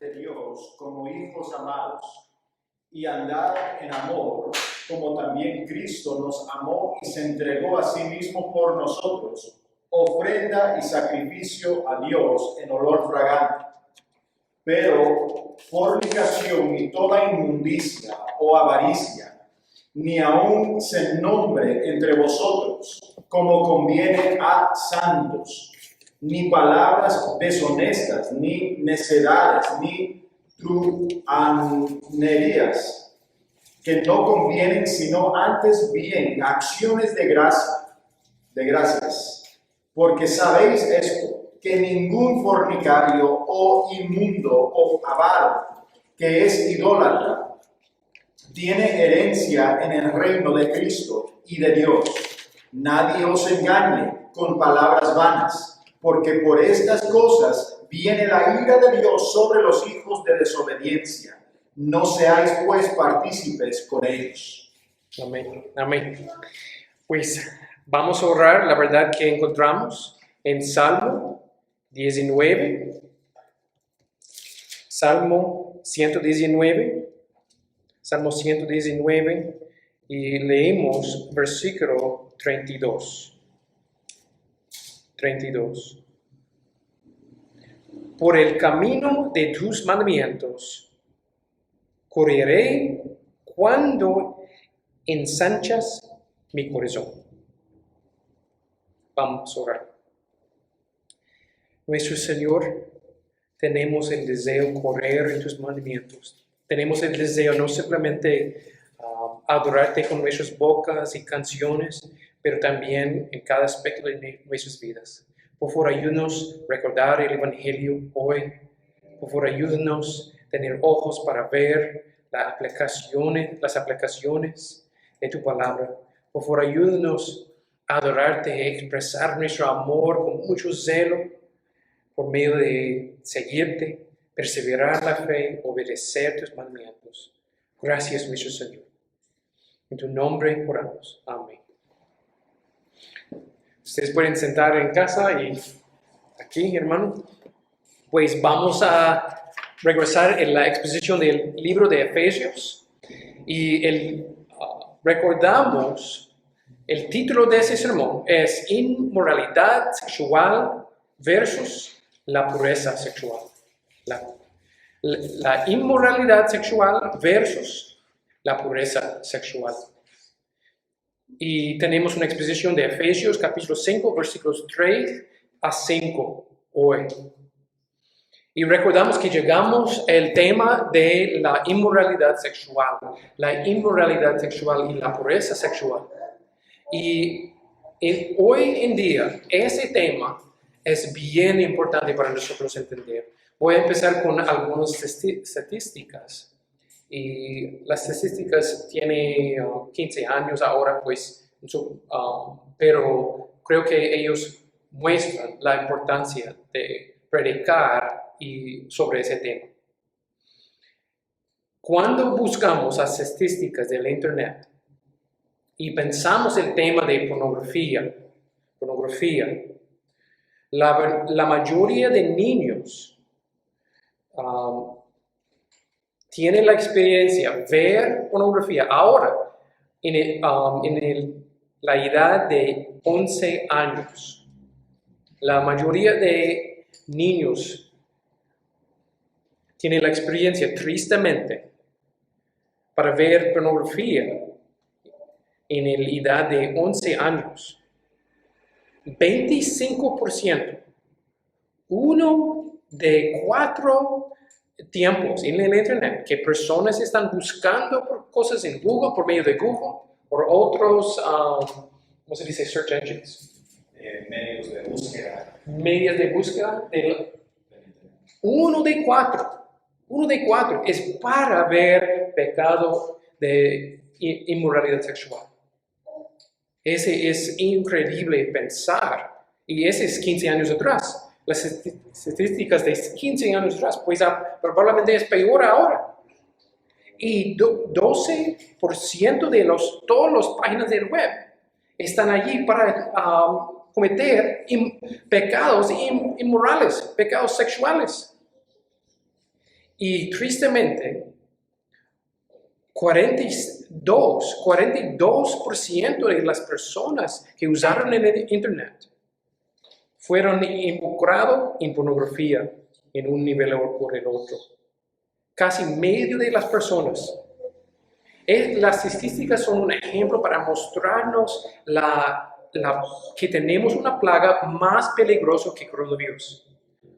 de Dios como hijos amados y andar en amor, como también Cristo nos amó y se entregó a sí mismo por nosotros, ofrenda y sacrificio a Dios en olor fragante. Pero fornicación y toda inmundicia o avaricia, ni aun se nombre entre vosotros, como conviene a santos, ni palabras deshonestas, ni necedades, ni truhanerías, que no convienen, sino antes bien acciones de gracias. Porque sabéis esto, que ningún fornicario o inmundo o avaro, que es idólatra, tiene herencia en el reino de Cristo y de Dios. Nadie os engañe con palabras vanas, porque por estas cosas viene la ira de Dios sobre los hijos de desobediencia. No seáis pues partícipes con ellos. Amén. Amén. Pues vamos a orar la verdad que encontramos en Salmo 19, Salmo 119, Salmo 119, y leemos versículo 32. 32. Por el camino de tus mandamientos correré cuando ensanchas mi corazón. Vamos a orar. Nuestro Señor, tenemos el deseo de correr en tus mandamientos. Tenemos el deseo no simplemente adorarte con nuestras bocas y canciones, pero también en cada aspecto de nuestras vidas. Por favor, ayúdanos a recordar el Evangelio hoy. Por favor, ayúdanos a tener ojos para ver las aplicaciones de tu palabra. Por favor, ayúdanos a adorarte y expresar nuestro amor con mucho celo por medio de seguirte, perseverar la fe, obedecer tus mandamientos. Gracias, nuestro Señor. En tu nombre oramos. Amén. Ustedes pueden sentar en casa y aquí, hermano. Pues vamos a regresar en la exposición del libro de Efesios. Y recordamos, el título de ese sermón es Inmoralidad sexual versus la pureza sexual. La inmoralidad sexual versus la pureza sexual. Y tenemos una exposición de Efesios capítulo 5, versículos 3 a 5 hoy. Y recordamos que llegamos al tema de la inmoralidad sexual y la pureza sexual. Y hoy en día ese tema es bien importante para nosotros entender. Voy a empezar con algunas estadísticas. Y las estadísticas tienen 15 años ahora, pues, pero creo que ellos muestran la importancia de predicar sobre ese tema. Cuando buscamos las estadísticas del Internet y pensamos el tema de pornografía, la mayoría de niños tienen la experiencia de ver pornografía ahora en la edad de 11 años. La mayoría de niños tienen la experiencia, tristemente, para ver pornografía en la edad de 11 años. 25%, 1 de 4 tiempos en el Internet que personas están buscando por cosas en Google, por medio de Google, o otros, ¿cómo se dice? Search engines. Medios de búsqueda. Medios de búsqueda. 1 de 4 es para ver pecado de inmoralidad sexual. Ese es increíble pensar. Y ese es 15 años atrás. Las estadísticas de 15 años atrás, pues probablemente es peor ahora. Y 12% de todas las páginas del web están allí para cometer pecados inmorales, pecados sexuales. Y tristemente, 42% de las personas que usaron el Internet fueron involucrados en pornografía en un nivel o por el otro. Casi medio de las personas. Las estadísticas son un ejemplo para mostrarnos que tenemos una plaga más peligrosa que coronavirus.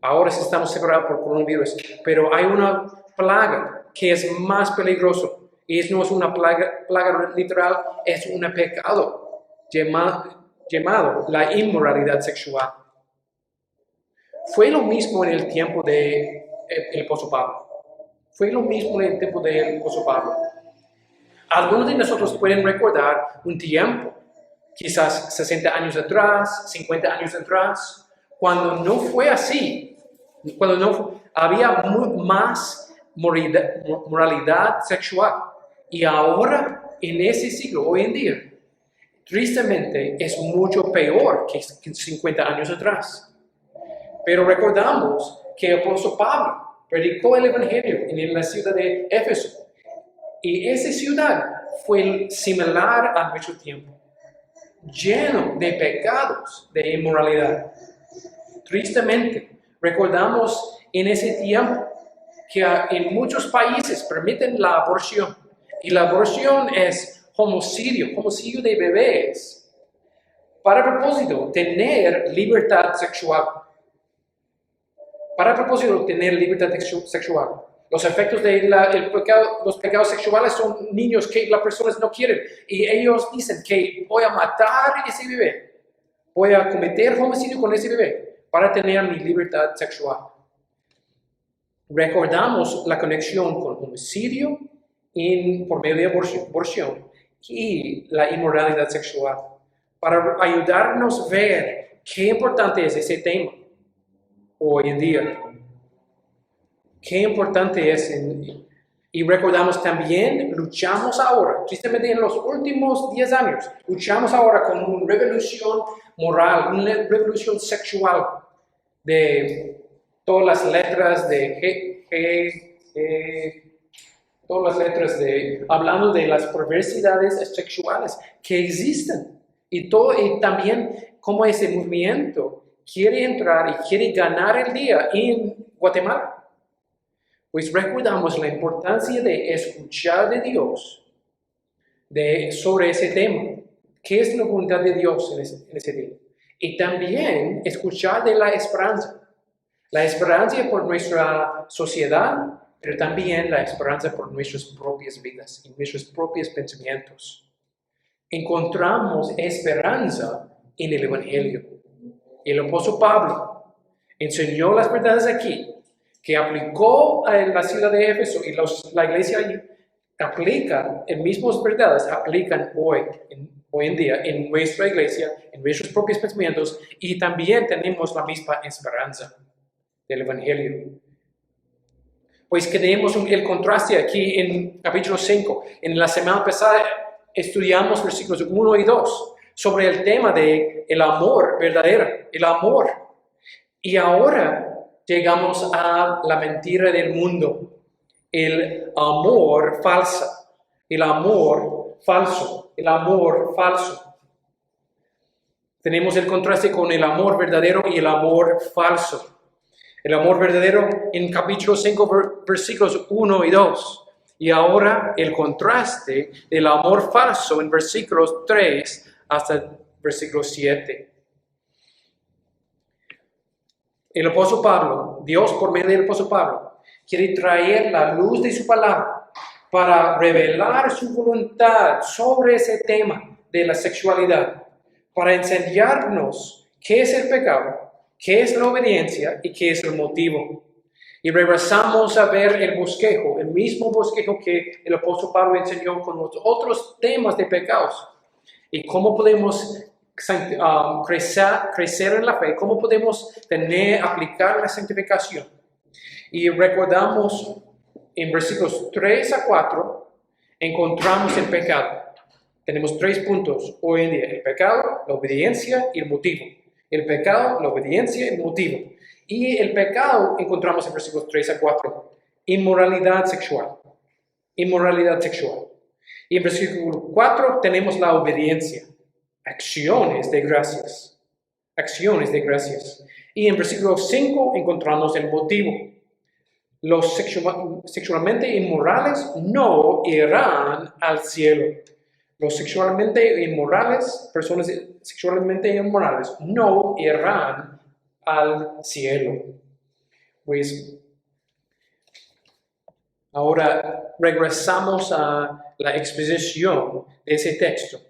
Ahora sí estamos separados por coronavirus, pero hay una plaga que es más peligrosa. Y no es una plaga literal, es un pecado llamado la inmoralidad sexual. Fue lo mismo en el tiempo del apóstol Pablo. Fue lo mismo en el tiempo del apóstol Pablo. Algunos de nosotros pueden recordar un tiempo, quizás 60 años atrás, 50 años atrás, cuando no fue así, cuando no había más moralidad sexual. Y ahora, en ese siglo, hoy en día, tristemente es mucho peor que 50 años atrás. Pero recordamos que el apóstol Pablo predicó el Evangelio en la ciudad de Éfeso. Y esa ciudad fue similar a nuestro tiempo, lleno de pecados de inmoralidad. Tristemente, recordamos en ese tiempo que en muchos países permiten la aborción. Y la aborción es homicidio de bebés, para propósito, tener libertad sexual. Para propósito, tener libertad sexual. Los efectos de los pecados sexuales son niños que las personas no quieren. Y ellos dicen que voy a matar a ese bebé. Voy a cometer homicidio con ese bebé para tener mi libertad sexual. Recordamos la conexión con homicidio por medio de aborción y la inmoralidad sexual, para ayudarnos a ver qué importante es ese tema hoy en día. Qué importante es. Y recordamos también, luchamos ahora, tristemente en los últimos 10 años, luchamos ahora con una revolución moral, una revolución sexual de todas las letras hablando de las perversidades sexuales que existen. Y también cómo ese movimiento quiere entrar y quiere ganar el día en Guatemala. Pues recordamos la importancia de escuchar de Dios sobre ese tema. ¿Qué es la voluntad de Dios en ese tema? Y también escuchar de la esperanza. La esperanza por nuestra sociedad, pero también la esperanza por nuestras propias vidas y nuestros propios pensamientos. Encontramos esperanza en el Evangelio. El apóstol Pablo enseñó las verdades aquí, que aplicó en la ciudad de Éfeso, y la iglesia allí aplica, en mismas verdades aplican hoy en día en nuestra iglesia, en nuestros propios pensamientos, y también tenemos la misma esperanza del Evangelio. Pues tenemos el contraste aquí en capítulo 5. En la semana pasada estudiamos versículos 1 y 2 sobre el tema del amor verdadero, el amor. Y ahora llegamos a la mentira del mundo, el amor falso, el amor falso, el amor falso. Tenemos el contraste con el amor verdadero y el amor falso. El amor verdadero en capítulo 5, versículos 1 y 2. Y ahora el contraste del amor falso en versículos 3 hasta versículo 7. El apóstol Pablo, Dios por medio del apóstol Pablo, quiere traer la luz de su palabra para revelar su voluntad sobre ese tema de la sexualidad, para enseñarnos qué es el pecado, qué es la obediencia y qué es el motivo. Y regresamos a ver el bosquejo, el mismo bosquejo que el apóstol Pablo enseñó con los otros temas de pecados. Y cómo podemos crecer en la fe, cómo podemos aplicar la santificación. Y recordamos en versículos 3 a 4, encontramos el pecado. Tenemos 3 puntos hoy en día: el pecado, la obediencia y el motivo. El pecado, la obediencia y el motivo. Y el pecado encontramos en versículos 3 a 4. inmoralidad sexual. Inmoralidad sexual. Y en versículo 4 tenemos la obediencia, acciones de gracias. Acciones de gracias. Y en versículo 5 encontramos el motivo. Los sexualmente inmorales no irán al cielo. Los sexualmente inmorales, personas sexualmente inmorales, no irán al cielo. Pues ahora regresamos a la exposición de ese texto.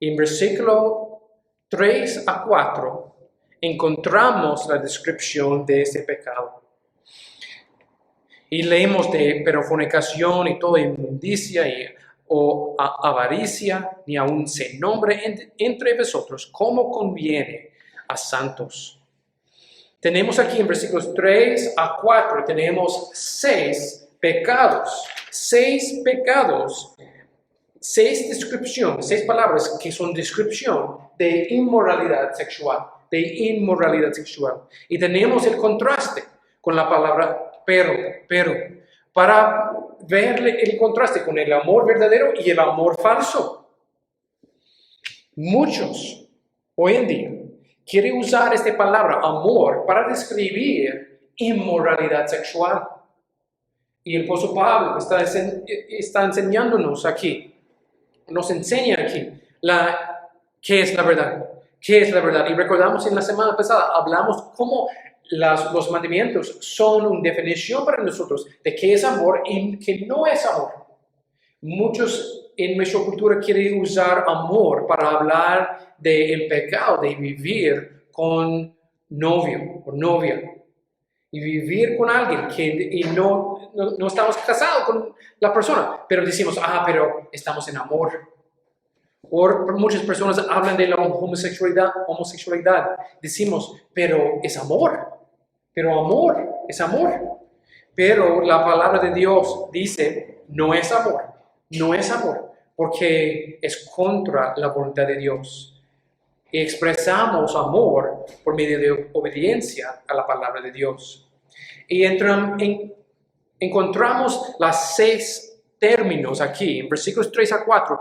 En versículo 3 a 4 encontramos la descripción de ese pecado. Y leemos pero fornicación y toda inmundicia o avaricia, ni aun se nombre entre vosotros como conviene a santos. Tenemos aquí en versículos 3 a 4, tenemos 6 pecados. 6 pecados, 6 descripciones, 6 palabras que son descripción de inmoralidad sexual. De inmoralidad sexual. Y tenemos el contraste con la palabra pero, para ver el contraste con el amor verdadero y el amor falso. Muchos hoy en día quieren usar esta palabra amor para describir inmoralidad sexual. Y el apóstol Pablo está enseñándonos aquí, nos enseña aquí qué es la verdad. ¿Qué es la verdad? Y recordamos en la semana pasada, hablamos cómo los mandamientos son una definición para nosotros de qué es amor y qué no es amor. Muchos en nuestra cultura quieren usar amor para hablar del pecado, de vivir con novio o novia. Y vivir con alguien y no estamos casados con la persona, pero decimos, pero estamos en amor. O muchas personas hablan de la homosexualidad. Decimos, pero es amor. Pero amor es amor. Pero la palabra de Dios dice, no es amor. No es amor. Porque es contra la voluntad de Dios. Y expresamos amor por medio de obediencia a la palabra de Dios. Y encontramos las 6 términos aquí, en versículos 3 a 4,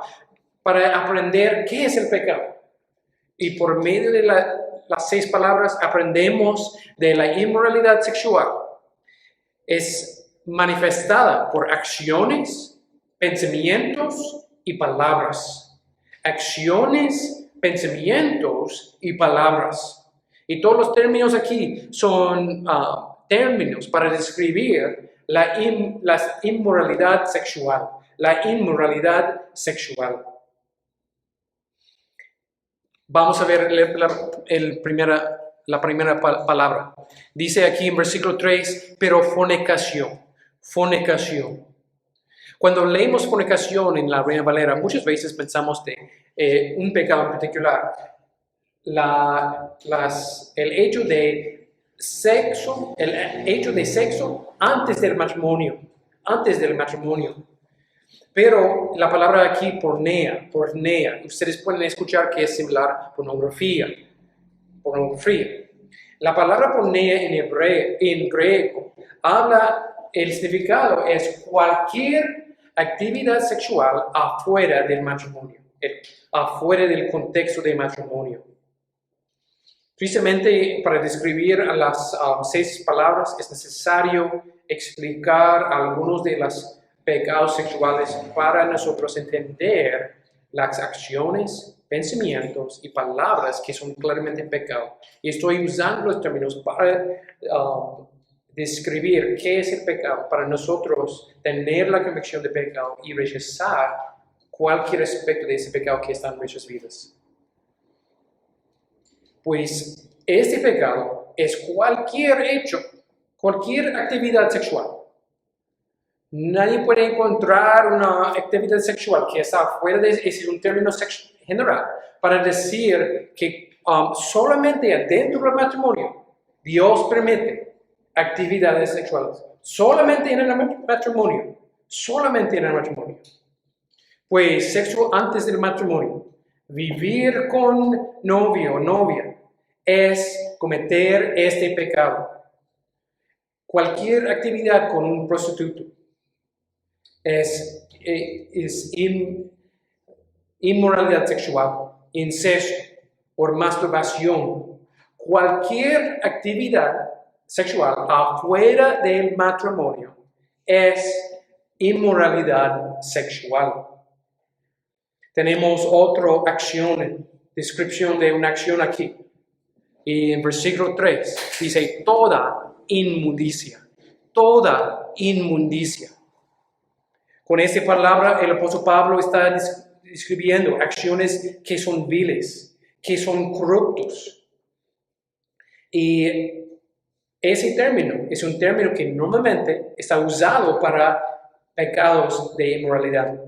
para aprender qué es el pecado. Y por medio de las 6 palabras aprendemos de la inmoralidad sexual. Es manifestada por acciones, pensamientos y palabras. Acciones, pensamientos y palabras. Y todos los términos aquí son términos para describir la inmoralidad sexual. La inmoralidad sexual. Vamos a ver la primera palabra. Dice aquí en versículo 3, pero fornicación. Fornicación. Cuando leemos fornicación en la Reina Valera, muchas veces pensamos de un pecado en particular. El hecho de sexo antes del matrimonio. Antes del matrimonio. Pero la palabra aquí, pornea, ustedes pueden escuchar que es similar a pornografía. La palabra pornea en griego el significado es cualquier actividad sexual afuera del matrimonio, afuera del contexto del matrimonio. Precisamente para describir a las 6 palabras es necesario explicar algunos de los pecados sexuales para nosotros entender las acciones, pensamientos y palabras que son claramente pecado. Y estoy usando los términos para describir qué es el pecado, para nosotros tener la convicción de pecado y rechazar cualquier aspecto de ese pecado que está en nuestras vidas. Pues este pecado es cualquier hecho, cualquier actividad sexual. Nadie puede encontrar una actividad sexual que está fuera de es un término general para decir que solamente dentro del matrimonio Dios permite actividades sexuales. Solamente en el matrimonio. Solamente en el matrimonio. Pues sexo antes del matrimonio. Vivir con novio o novia es cometer este pecado. cualquier actividad con un prostituto es inmoralidad sexual, incesto o masturbación. Cualquier actividad sexual afuera del matrimonio es inmoralidad sexual. Tenemos otra acción, descripción de una acción aquí. Y en versículo 3 dice toda inmundicia. Toda inmundicia. Con esta palabra el apóstol Pablo está describiendo acciones que son viles, que son corruptos. Y ese término es un término que normalmente está usado para pecados de inmoralidad.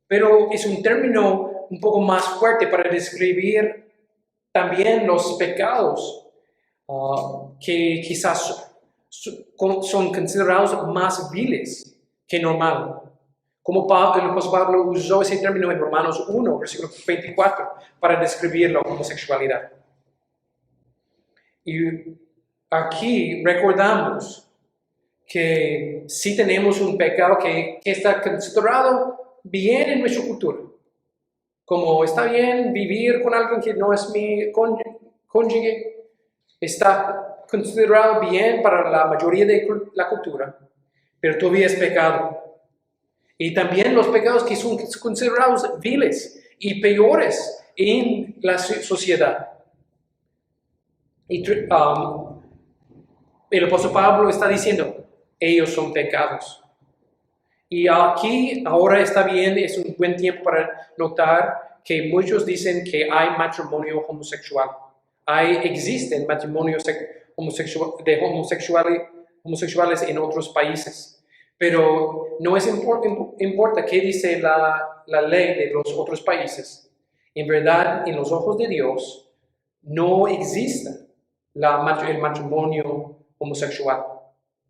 Pero es un término un poco más fuerte para describir también los pecados que quizás son considerados más viles que normal. Como el apóstol Pablo usó ese término en Romanos 1, versículo 24, para describir la homosexualidad. Y aquí recordamos que si tenemos un pecado que está considerado bien en nuestra cultura, como está bien vivir con alguien que no es mi cónyuge, está considerado bien para la mayoría de la cultura, pero todavía es pecado. Y también los pecados que son considerados viles y peores en la sociedad. Y el apóstol Pablo está diciendo, ellos son pecados. Y aquí ahora está bien, es un buen tiempo para notar que muchos dicen que hay matrimonio homosexual. Existen matrimonios homosexuales en otros países. Pero no importa qué dice la ley de los otros países. En verdad, en los ojos de Dios, no existe el matrimonio homosexual.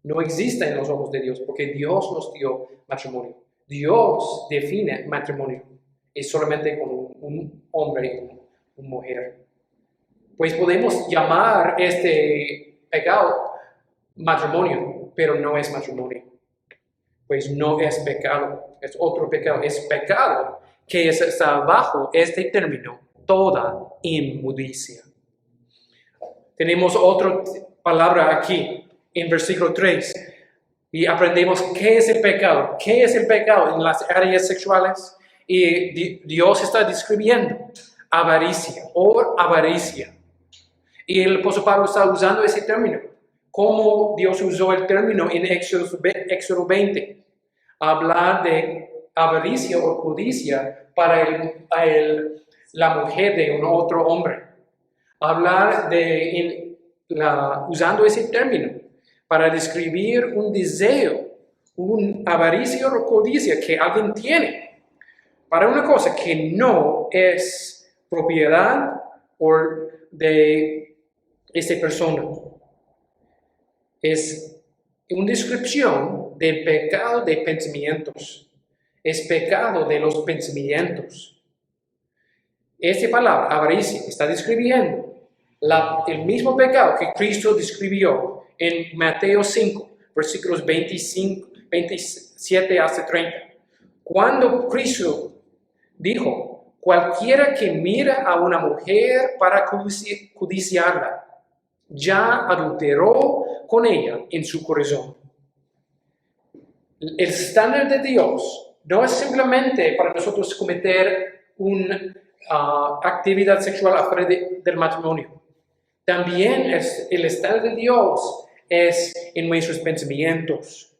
No existe en los ojos de Dios, porque Dios nos dio matrimonio. Dios define matrimonio. Es solamente con un hombre y una mujer. Pues podemos llamar este pecado matrimonio, pero no es matrimonio. Pues no es pecado, es otro pecado. Es pecado que está bajo este término, toda inmundicia. Tenemos otra palabra aquí, en versículo 3, y aprendemos qué es el pecado. ¿Qué es el pecado en las áreas sexuales? Y Dios está describiendo avaricia o avaricia. Y el apóstol Pablo está usando ese término. Como Dios usó el término en Éxodo 20. Hablar de avaricia o codicia para la mujer de un otro hombre. Hablar usando ese término para describir un deseo, un avaricia o codicia que alguien tiene para una cosa que no es propiedad de esa persona. Es una descripción del pecado de pensamientos. Es pecado de los pensamientos. Esta palabra, avaricia, está describiendo el mismo pecado que Cristo describió en Mateo 5, versículos 27 hasta 30. Cuando Cristo dijo, cualquiera que mira a una mujer para codiciarla, ya adulteró con ella en su corazón. El estándar de Dios no es simplemente para nosotros cometer una actividad sexual afuera del matrimonio. También el estándar de Dios es en nuestros pensamientos,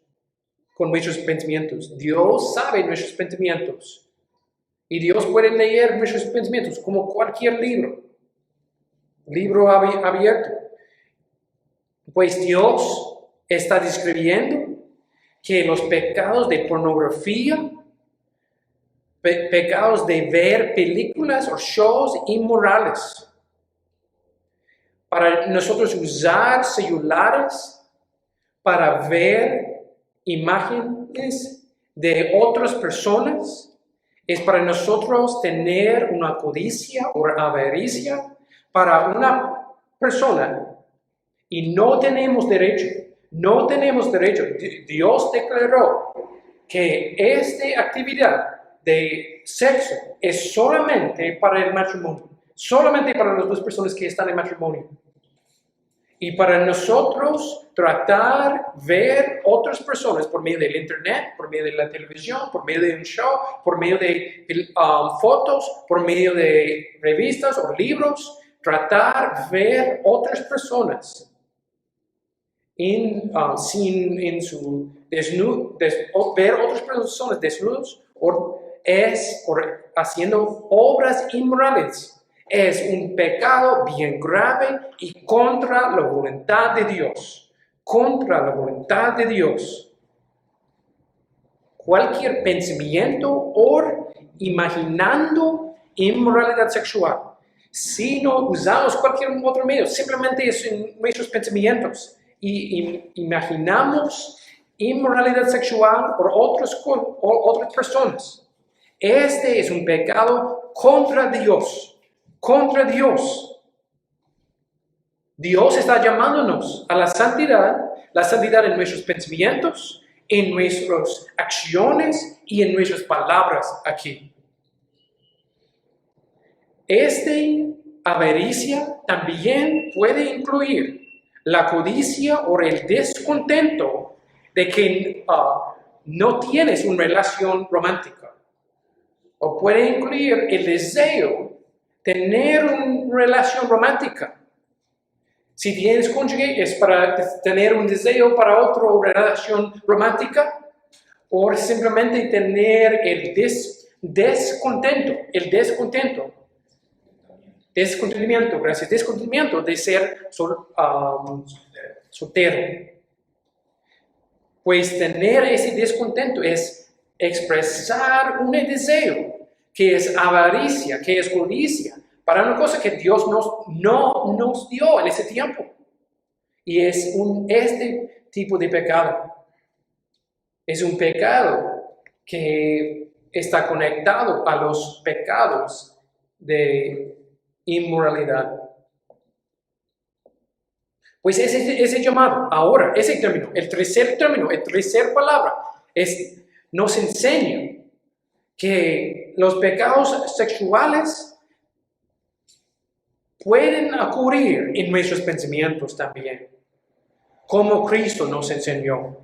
con nuestros pensamientos. Dios sabe nuestros pensamientos y Dios puede leer nuestros pensamientos como cualquier libro abierto. Pues Dios está describiendo que los pecados de pornografía, pecados de ver películas o shows inmorales, para nosotros usar celulares para ver imágenes de otras personas, es para nosotros tener una codicia o avaricia para una persona y no tenemos derecho No tenemos derecho. Dios declaró que esta actividad de sexo es solamente para el matrimonio, solamente para las dos personas que están en matrimonio. Y para nosotros tratar ver otras personas por medio del internet, por medio de la televisión, por medio de un show, por medio de fotos, por medio de revistas o libros, tratar ver otras personas ver otras personas desnudos haciendo obras inmorales. Es un pecado bien grave y contra la voluntad de Dios. Contra la voluntad de Dios. Cualquier pensamiento o imaginando inmoralidad sexual. Si no usamos cualquier otro medio, simplemente es en nuestros pensamientos y imaginamos inmoralidad sexual por otras personas. Este es un pecado contra Dios. Contra Dios. Dios está llamándonos a la santidad en nuestros pensamientos, en nuestras acciones y en nuestras palabras aquí. Esta avaricia también puede incluir la codicia o el descontento de que no tienes una relación romántica. O puede incluir el deseo de tener una relación romántica. Si tienes cónyuge es para tener un deseo para otra relación romántica o simplemente tener el descontentamiento de ser soltero. Pues tener ese descontento es expresar un deseo que es avaricia, que es codicia, para una cosa que Dios no nos dio en ese tiempo. Y es este tipo de pecado. Es un pecado que está conectado a los pecados de inmoralidad. Pues ese llamado, ahora, ese término, el tercer palabra, nos enseña que los pecados sexuales pueden ocurrir en nuestros pensamientos también, como Cristo nos enseñó.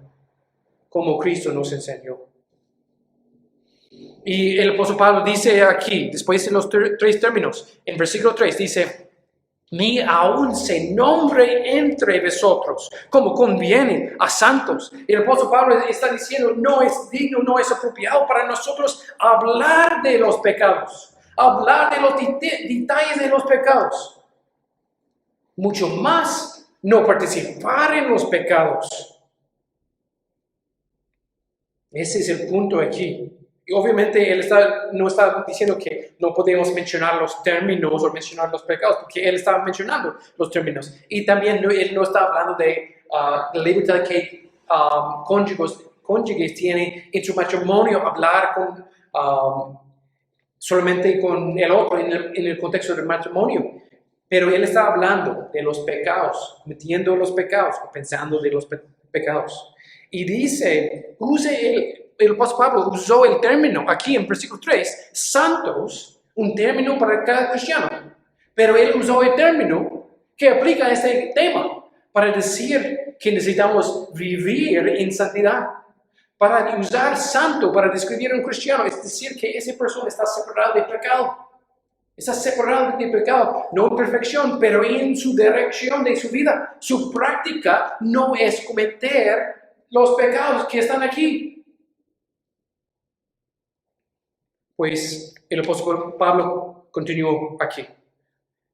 Y el apóstol Pablo dice aquí, después de los tres términos, en versículo 3 dice, ni aún se nombre entre vosotros, como conviene a santos. Y el apóstol Pablo está diciendo, no es digno, no es apropiado para nosotros hablar de los pecados, hablar de los detalles de los pecados. Mucho más no participar en los pecados. Ese es el punto aquí. Y obviamente él no está diciendo que no podemos mencionar los términos o mencionar los pecados, porque él está mencionando los términos. Y también él no está hablando de la libertad que cónyuges tienen en su matrimonio, hablar solamente con el otro en el contexto del matrimonio. Pero él está hablando de los pecados, cometiendo los pecados, pensando de los pecados. Y dice, el apóstol Pablo usó el término aquí en versículo 3, santos, un término para cada cristiano. Pero él usó el término que aplica a este tema para decir que necesitamos vivir en santidad. Para usar santo para describir a un cristiano, es decir, que esa persona está separada de pecado. Está separado de pecado, no en perfección, pero en su dirección de su vida. Su práctica no es cometer los pecados que están aquí. Pues el apóstol Pablo continuó aquí,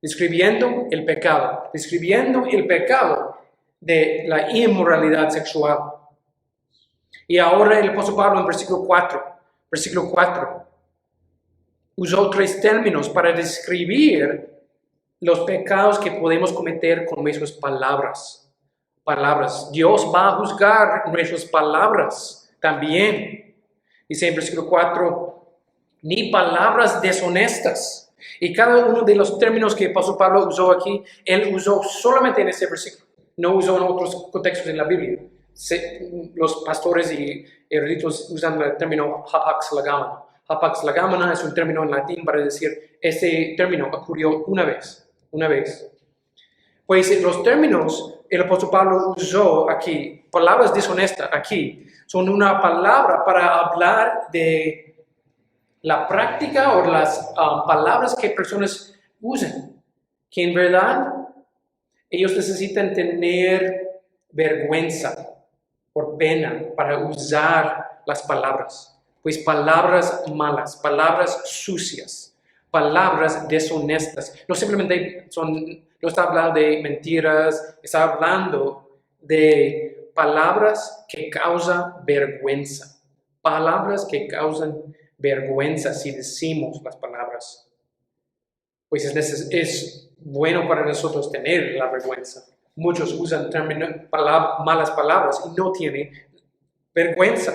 describiendo el pecado de la inmoralidad sexual. Y ahora el apóstol Pablo en versículo 4, usó tres términos para describir los pecados que podemos cometer con nuestras palabras. Dios va a juzgar nuestras palabras también. Dice en versículo 4, ni palabras deshonestas. Y cada uno de los términos que el apóstol Pablo usó aquí, él usó solamente en ese versículo. no usó en otros contextos en la Biblia. Los pastores y eruditos usan el término hapax legamina. Hapax legamina es un término en latín para decir, este término ocurrió una vez. Pues los términos el apóstol Pablo usó aquí, palabras deshonestas aquí, son una palabra para hablar de la práctica o las palabras que personas usan, que en verdad ellos necesitan tener vergüenza por pena para usar las palabras. Pues palabras malas, palabras sucias, palabras deshonestas. No simplemente no está hablando de mentiras, está hablando de palabras que causan vergüenza. Palabras que causan vergüenza si decimos las palabras. Pues es bueno para nosotros tener la vergüenza. Muchos usan malas palabras y no tienen vergüenza.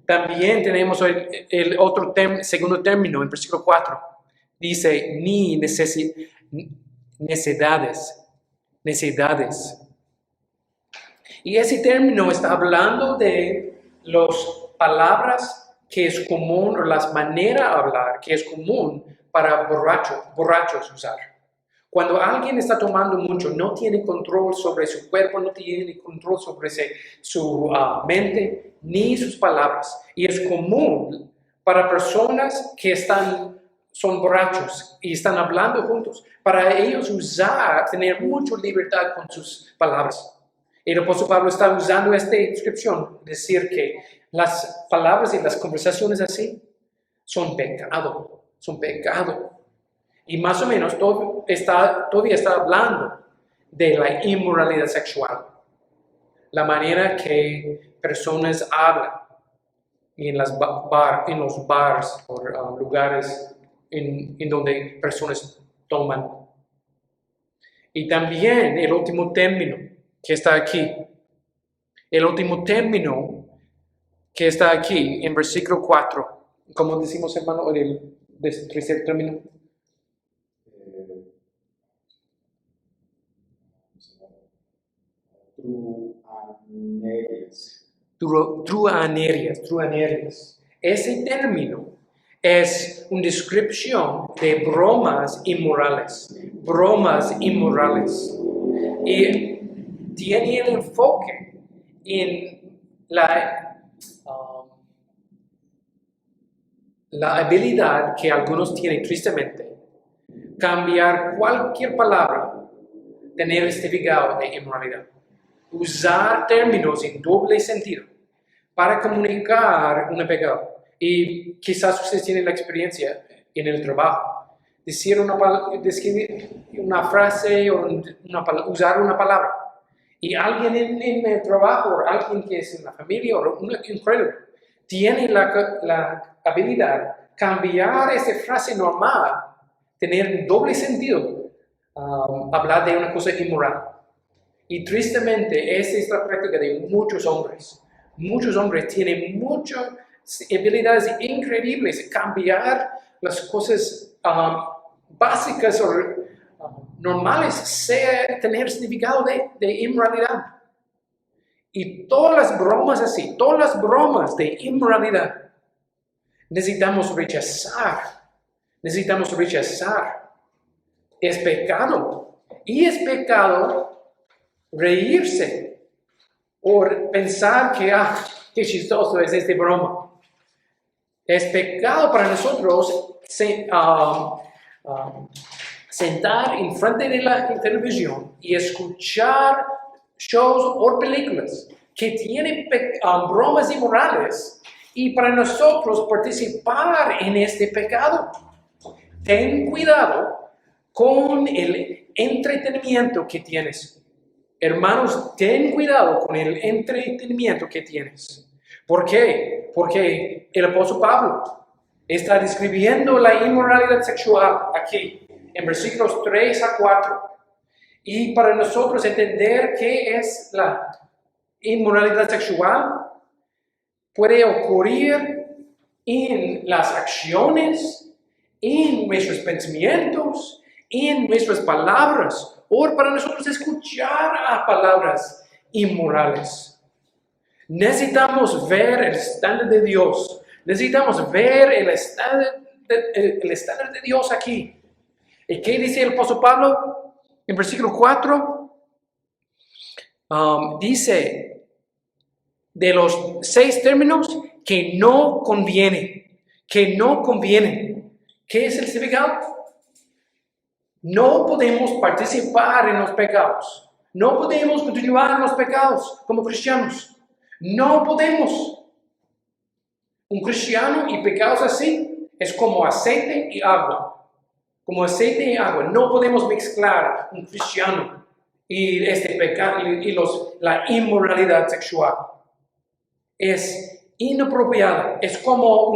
También tenemos el otro segundo término en versículo 4. Dice, ni necedades. Y ese término está hablando de las palabras que es común, o las maneras de hablar que es común para borrachos usar. Cuando alguien está tomando mucho, no tiene control sobre su cuerpo, no tiene control sobre su mente, ni sus palabras. Y es común para personas que son borrachos y están hablando juntos, para ellos tener mucha libertad con sus palabras. El apóstol Pablo está usando esta descripción, decir que las palabras y las conversaciones así son pecado. Y más o menos todavía está hablando de la inmoralidad sexual. La manera que personas hablan en los bares o lugares en donde personas toman. Y también el último término que está aquí. El último término que está aquí en versículo 4. ¿Cómo decimos, hermano, el tercer término? Truanerias. Ese término es una descripción de bromas inmorales. Y tiene el enfoque en la habilidad que algunos tienen tristemente, cambiar cualquier palabra, tener este significado de inmoralidad. Usar términos en doble sentido para comunicar un pecado. Y quizás ustedes tienen la experiencia en el trabajo. Decir una frase o usar una palabra. Y alguien en el trabajo, o alguien que es en la familia, o un incrédulo, tiene la habilidad de cambiar esa frase normal, tener doble sentido, hablar de una cosa inmoral. Y tristemente, esa es la práctica de muchos hombres. Muchos hombres tienen muchas habilidades increíbles de cambiar las cosas básicas o normales, tener significado de inmoralidad. Y todas las bromas así, todas las bromas de inmoralidad, necesitamos rechazar. Es pecado. Y es pecado reírse o pensar que, qué chistoso es esta broma. Es pecado para nosotros sentar en frente de la televisión y escuchar shows o películas que tienen bromas inmorales y para nosotros participar en este pecado. Ten cuidado con el entretenimiento que tienes. Hermanos, ten cuidado con el entretenimiento que tienes. ¿Por qué? Porque el apóstol Pablo está describiendo la inmoralidad sexual aquí, en versículos 3 a 4. Y para nosotros entender qué es la inmoralidad sexual, puede ocurrir en las acciones, en nuestros pensamientos, en nuestras palabras o para nosotros escuchar a palabras inmorales. Necesitamos ver el estándar de Dios. Necesitamos ver el estándar de Dios aquí. ¿Y qué dice el apóstol Pablo? En versículo 4, dice de los 6 términos que no conviene. Que no conviene. ¿Qué es el significado? No podemos participar en los pecados. No podemos continuar en los pecados como cristianos. No podemos. Un cristiano y pecados así es como aceite y agua. Como aceite y agua. No podemos mezclar un cristiano y este pecado y la inmoralidad sexual. Es inapropiado. Es como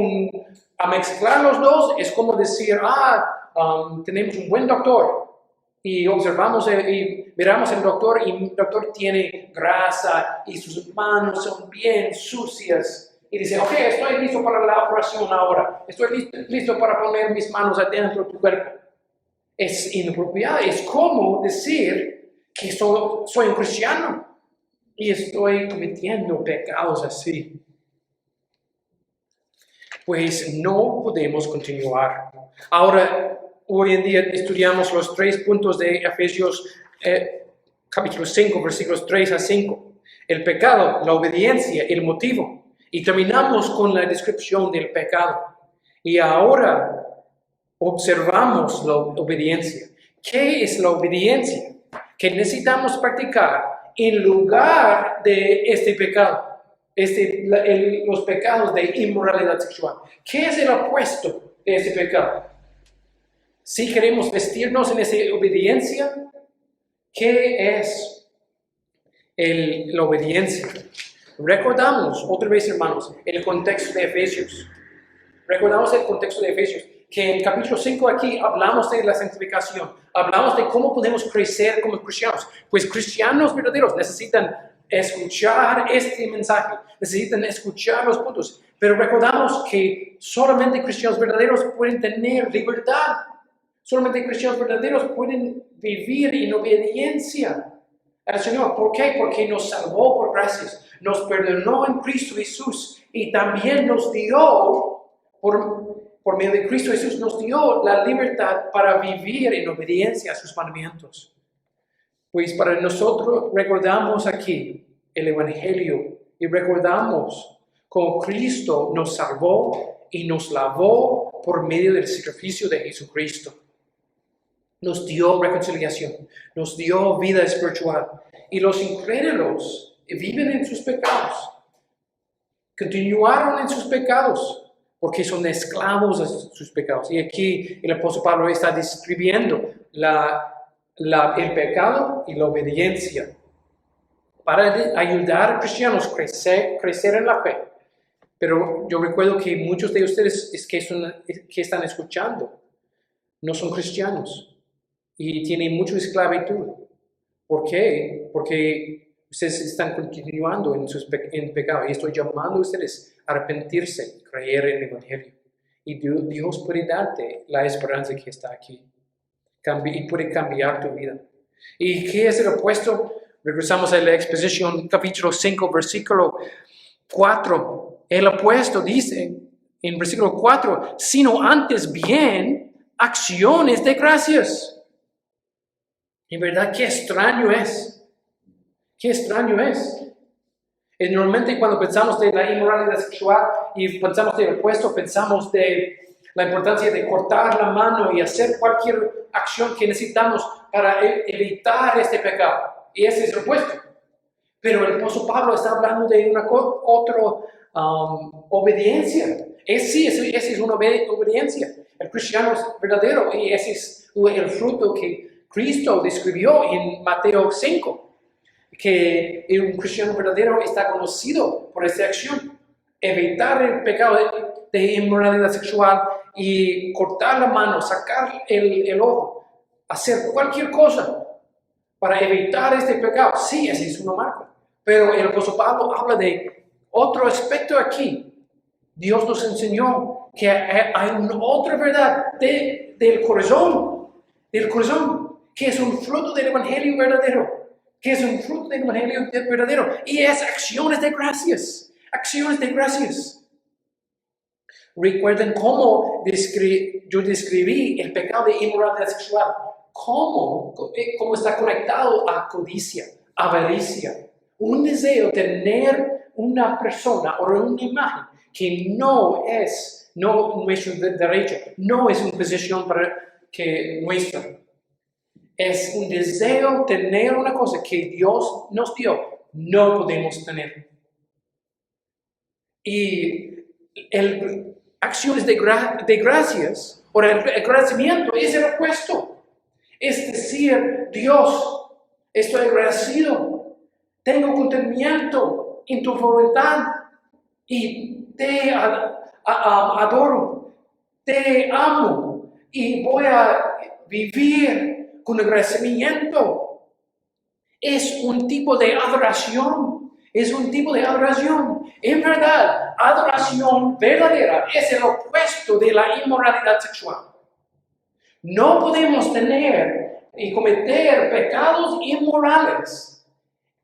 a mezclar los dos es como decir, tenemos un buen doctor y observamos y miramos al doctor y el doctor tiene grasa y sus manos son bien sucias. Y dice, ok, estoy listo para la operación ahora. Estoy listo para poner mis manos adentro de tu cuerpo. Es inapropiado. Es como decir que soy un cristiano y estoy cometiendo pecados así. Pues no podemos continuar. Ahora, hoy en día estudiamos los 3 puntos de Efesios capítulo 5, versículos 3 a 5. El pecado, la obediencia, el motivo. Y terminamos con la descripción del pecado. Y ahora observamos la obediencia. ¿Qué es la obediencia? Que necesitamos practicar en lugar de este pecado. Los pecados de inmoralidad sexual. ¿Qué es el opuesto de ese pecado? Si queremos vestirnos en esa obediencia, ¿qué es la obediencia? Recordamos, otra vez hermanos, el contexto de Efesios. Recordamos el contexto de Efesios, que en el capítulo 5 aquí hablamos de la santificación. Hablamos de cómo podemos crecer como cristianos. Pues cristianos verdaderos necesitan escuchar este mensaje, necesitan escuchar los puntos. Pero recordamos que solamente cristianos verdaderos pueden tener libertad. Solamente cristianos verdaderos pueden vivir en obediencia al Señor. ¿Por qué? Porque nos salvó por gracias. Nos perdonó en Cristo Jesús y también nos dio, por medio de Cristo Jesús, nos dio la libertad para vivir en obediencia a sus mandamientos. Pues para nosotros recordamos aquí el Evangelio y recordamos cómo Cristo nos salvó y nos lavó por medio del sacrificio de Jesucristo. Nos dio reconciliación, nos dio vida espiritual. Y los incrédulos viven en sus pecados. Continuaron en sus pecados porque son esclavos de sus pecados. Y aquí el apóstol Pablo está describiendo el pecado y la obediencia para ayudar a cristianos a crecer en la fe. Pero yo recuerdo que muchos de ustedes que están escuchando no son cristianos y tienen mucha esclavitud. ¿Por qué? Porque ustedes están continuando en pecado y estoy llamando a ustedes a arrepentirse y creer en el Evangelio. Y Dios puede darte la esperanza que está aquí. Y puede cambiar tu vida. ¿Y qué es el opuesto? Regresamos a la exposición, capítulo 5, versículo 4. El opuesto dice, en versículo 4, sino antes bien acciones de gracias. En verdad, qué extraño es. Qué extraño es. Normalmente cuando pensamos de la inmoralidad sexual y pensamos del opuesto, pensamos de la importancia de cortar la mano y hacer cualquier acción que necesitamos para evitar este pecado. Y ese es el opuesto. Pero el apóstol Pablo está hablando de otra obediencia. Esa es una obediencia. El cristiano es verdadero y ese es el fruto que Cristo describió en Mateo 5. Que un cristiano verdadero está conocido por esta acción. Evitar el pecado de inmoralidad sexual y cortar la mano, sacar el ojo, hacer cualquier cosa para evitar este pecado. Sí, esa es una marca. Pero el apóstol Pablo habla de otro aspecto aquí. Dios nos enseñó que hay otra verdad del corazón, que es un fruto del Evangelio verdadero. Que es un fruto del Evangelio verdadero. Y es acciones de gracias. Acciones de gracias. Recuerden cómo yo describí el pecado de inmoralidad sexual. Cómo está conectado a codicia, avaricia. Un deseo de tener una persona o una imagen que no es nuestro derecho, no es una posición nuestra. Es un deseo tener una cosa que Dios nos dio, no podemos tener. Y acciones de gracias o el agradecimiento es el opuesto. Es decir, Dios, estoy agradecido, tengo contentamiento en tu voluntad y te adoro, te amo y voy a vivir con agradecimiento. Es un tipo de adoración. Es un tipo de adoración. En verdad, adoración verdadera es el opuesto de la inmoralidad sexual. No podemos tener y cometer pecados inmorales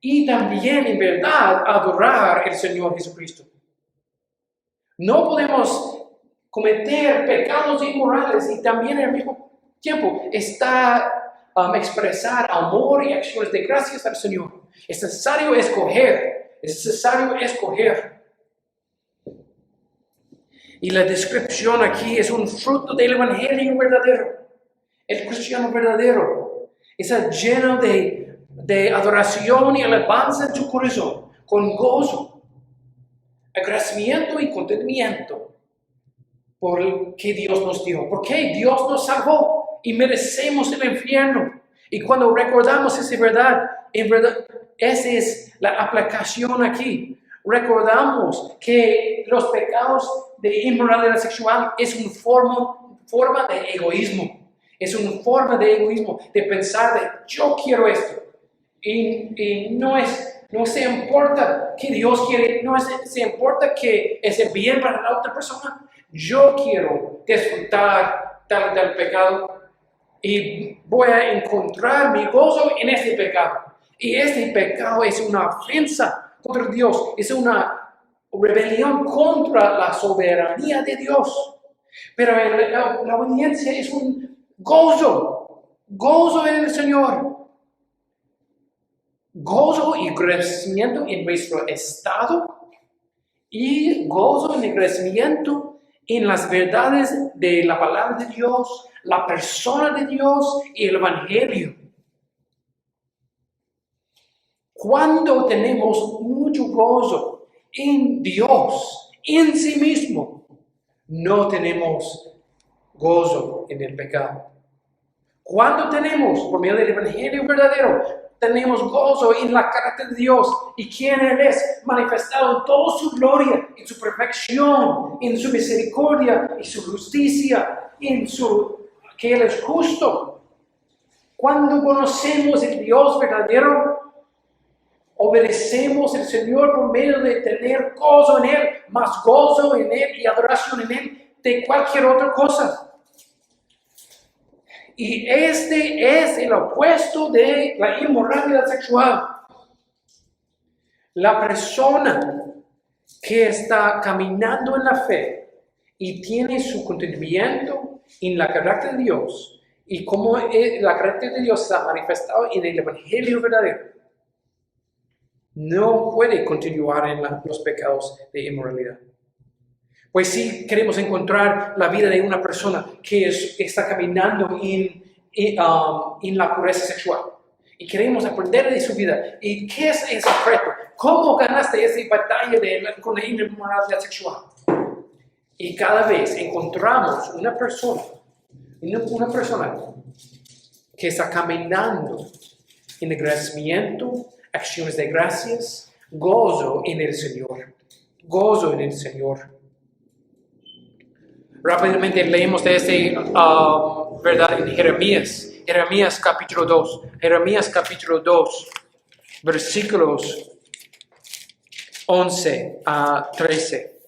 y también en verdad adorar al Señor Jesucristo. No podemos cometer pecados inmorales y también al mismo tiempo expresar amor y acciones de gracias al Señor. Es necesario escoger. Y la descripción aquí es un fruto del Evangelio verdadero. El cristiano verdadero está lleno de adoración y alabanza en su corazón, con gozo, agradecimiento y contentamiento por lo que Dios nos dio. Porque Dios nos salvó y merecemos el infierno. Y cuando recordamos esa verdad, en verdad, esa es la aplicación aquí. Recordamos que los pecados de inmoralidad sexual es una forma de egoísmo. Es una forma de egoísmo, de pensar de yo quiero esto. Y no se importa que Dios quiere, se importa que es el bien para la otra persona. Yo quiero disfrutar del pecado y voy a encontrar mi gozo en este pecado. Y este pecado es una ofensa contra Dios, es una rebelión contra la soberanía de Dios. Pero la obediencia es un gozo en el Señor. Gozo y agradecimiento en nuestro estado y gozo y agradecimiento en las verdades de la palabra de Dios, la persona de Dios y el Evangelio. Cuando tenemos mucho gozo en Dios, en sí mismo, no tenemos gozo en el pecado. Cuando tenemos, por medio del Evangelio verdadero, tenemos gozo en la carácter de Dios y quién Él es, manifestado en toda su gloria, en su perfección, en su misericordia y su justicia, que Él es justo. Cuando conocemos el Dios verdadero, obedecemos al Señor por medio de tener gozo en Él, más gozo en Él y adoración en Él de cualquier otra cosa. Y este es el opuesto de la inmoralidad sexual. La persona que está caminando en la fe y tiene su contentamiento en la carácter de Dios y cómo la carácter de Dios está manifestado en el Evangelio verdadero, no puede continuar en los pecados de inmoralidad. Pues si queremos encontrar la vida de una persona que está caminando en la pureza sexual y queremos aprender de su vida, ¿y qué es ese reto? ¿Cómo ganaste esa batalla con la inmoralidad sexual? Y cada vez encontramos una persona que está caminando en agradecimiento, acciones de gracias, gozo en el Señor. Gozo en el Señor. Rápidamente leemos de verdad en Jeremías capítulo 2. Jeremías capítulo 2, versículos 11 a 13.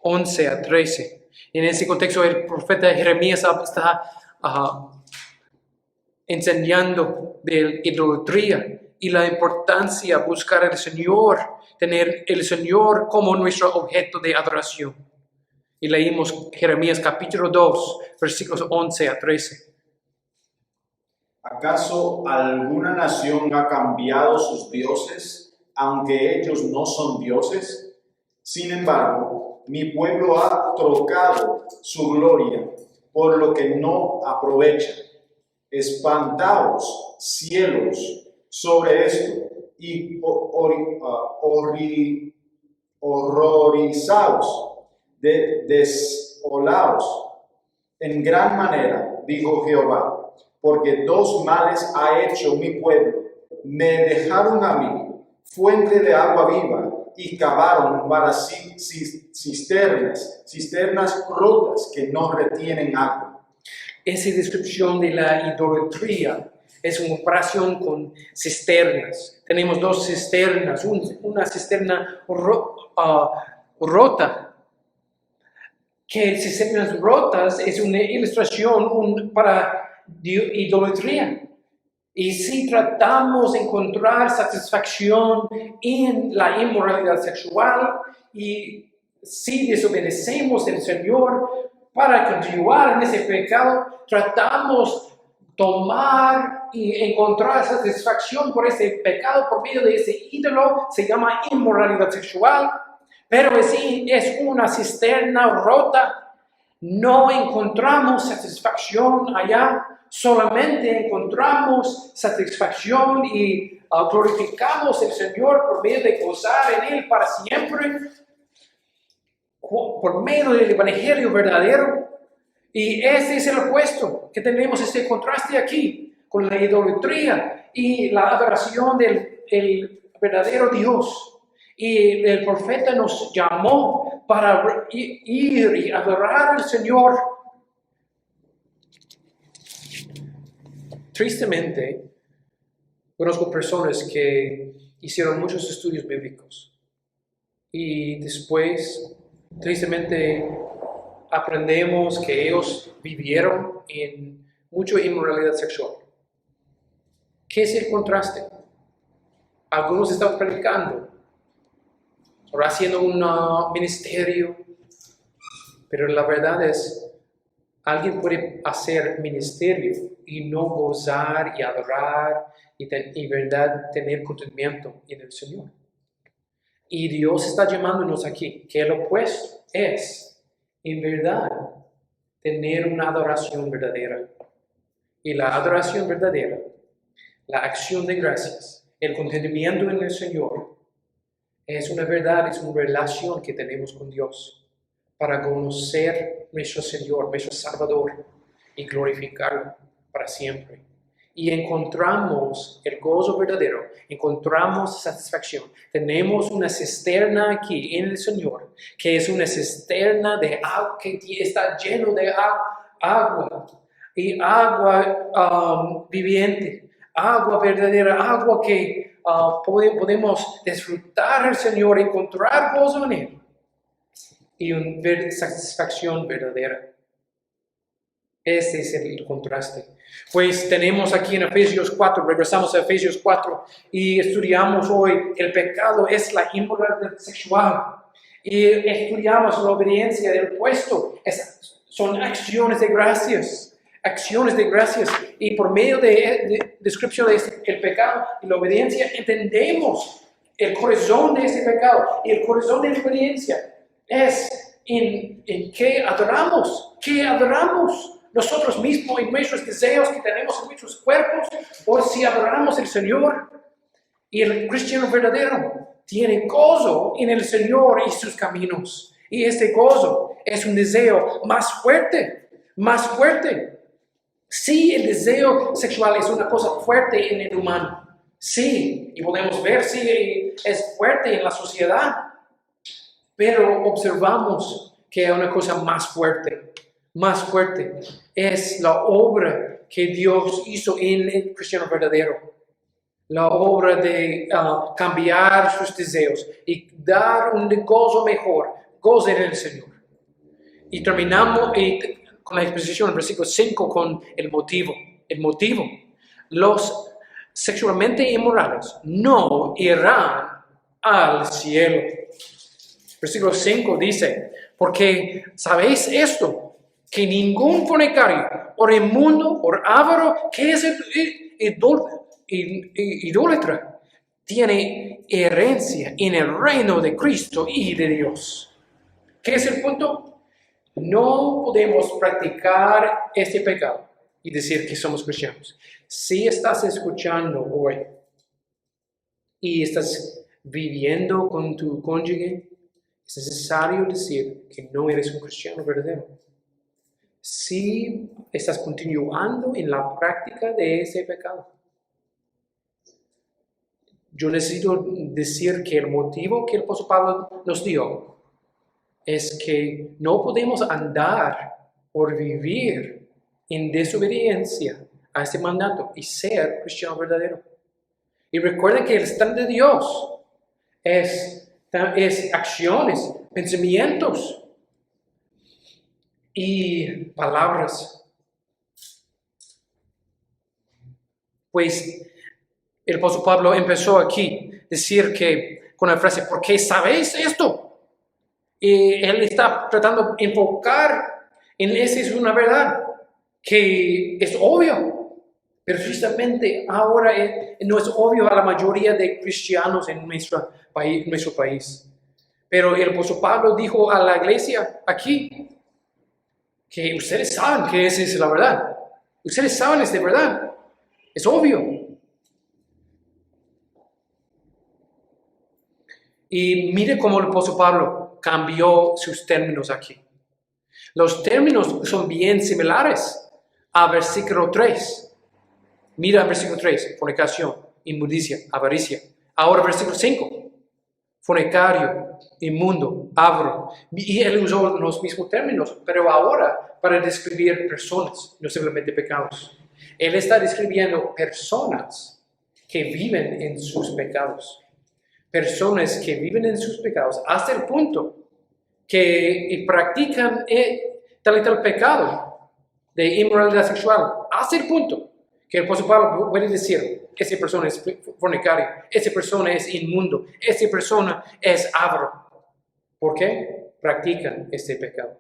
11 a 13. En ese contexto el profeta Jeremías está enseñando de idolatría y la importancia de buscar al Señor, tener el Señor como nuestro objeto de adoración. Y leímos Jeremías capítulo 2, versículos 11 a 13. ¿Acaso alguna nación ha cambiado sus dioses, aunque ellos no son dioses? Sin embargo, mi pueblo ha trocado su gloria por lo que no aprovecha. Espantaos, cielos, sobre esto, y horrorizaos, desolaos en gran manera, dijo Jehová. Porque dos males ha hecho mi pueblo. Me dejaron a mí, fuente de agua viva, y cavaron para sí cisternas rotas que no retienen agua. Esa descripción de la idolatría es una comparación con cisternas. Tenemos dos cisternas, una cisterna rota. Que cisternas rotas es una ilustración para idolatría. Y si tratamos de encontrar satisfacción en la inmoralidad sexual y si desobedecemos al Señor para continuar en ese pecado, tratamos tomar y encontrar satisfacción por ese pecado por medio de ese ídolo, se llama inmoralidad sexual, pero si es una cisterna rota, no encontramos satisfacción allá, solamente encontramos satisfacción y glorificamos al Señor por medio de gozar en Él para siempre, por medio del Evangelio verdadero. Y ese es el opuesto, que tenemos este contraste aquí, con la idolatría y la adoración del verdadero Dios. Y el profeta nos llamó para ir y adorar al Señor. Tristemente, conozco personas que hicieron muchos estudios bíblicos y después, tristemente, aprendemos que ellos vivieron en mucha inmoralidad sexual. ¿Qué es el contraste? Algunos están predicando, o haciendo un ministerio, pero la verdad es, alguien puede hacer ministerio y no gozar y adorar y verdad tener contentamiento en el Señor. Y Dios está llamándonos aquí, que el opuesto es, en verdad, tener una adoración verdadera. Y la adoración verdadera, la acción de gracias, el contentamiento en el Señor, es una verdad, es una relación que tenemos con Dios para conocer nuestro Señor, nuestro Salvador y glorificarlo para siempre. Y encontramos el gozo verdadero, encontramos satisfacción. Tenemos una cisterna aquí en el Señor, que es una cisterna de agua, que está lleno de agua y agua viviente, agua verdadera, agua que podemos disfrutar al Señor, encontrar gozo en Él y una satisfacción verdadera. Ese es el contraste. Pues tenemos aquí en Efesios 4, regresamos a Efesios 4 y estudiamos hoy el pecado es la inmoralidad sexual y estudiamos la obediencia del puesto. Son acciones de gracias. Acciones de gracias y por medio de descripción del pecado y la obediencia entendemos el corazón de ese pecado y el corazón de la obediencia es en qué adoramos nosotros mismos en nuestros deseos que tenemos en nuestros cuerpos o si adoramos al Señor. Y el cristiano verdadero tiene gozo en el Señor y sus caminos y este gozo es un deseo más fuerte. Sí, el deseo sexual es una cosa fuerte en el humano. Sí, y podemos ver si es fuerte en la sociedad. Pero observamos que hay una cosa más fuerte. Es la obra que Dios hizo en el cristiano verdadero. La obra de cambiar sus deseos y dar un gozo mejor. Gozo en el Señor. Y terminamos con la exposición, el versículo 5, con el motivo. El motivo. los sexualmente inmorales no irán al cielo. Versículo 5 dice, porque sabéis esto, que ningún fornicario, o inmundo, o avaro, que es idólatra, tiene herencia en el reino de Cristo y de Dios. ¿Qué es el punto? No podemos practicar este pecado y decir que somos cristianos. Si estás escuchando hoy y estás viviendo con tu cónyuge, es necesario decir que no eres un cristiano verdadero. Si estás continuando en la práctica de ese pecado, yo necesito decir que el motivo que el apóstol Pablo nos dio es que no podemos andar por vivir en desobediencia a este mandato y ser cristiano verdadero. Y recuerden que el estándar de Dios es acciones, pensamientos y palabras. Pues el apóstol Pablo empezó aquí a decir que con la frase, ¿por qué sabéis esto? Y él está tratando de enfocar en esa es una verdad que es obvio, pero justamente ahora no es obvio a la mayoría de cristianos en nuestro país. Pero el apóstol Pablo dijo a la iglesia aquí que ustedes saben que esa es la verdad. Ustedes saben es de verdad. Es obvio. Y mire cómo el apóstol Pablo cambió sus términos aquí. Los términos son bien similares a versículo 3. Mira versículo 3, fornicación, inmundicia, avaricia. Ahora versículo 5, fornicario, inmundo, avaro. Y él usó los mismos términos, pero ahora para describir personas, no simplemente pecados. Él está describiendo personas que viven en sus pecados. Personas que viven en sus pecados hasta el punto que practican tal y tal pecado de inmoralidad sexual, hasta el punto que el apóstol Pablo puede decir, esa persona es fornicario, esa persona es inmundo, esa persona es avaro. ¿Por qué? Practican este pecado.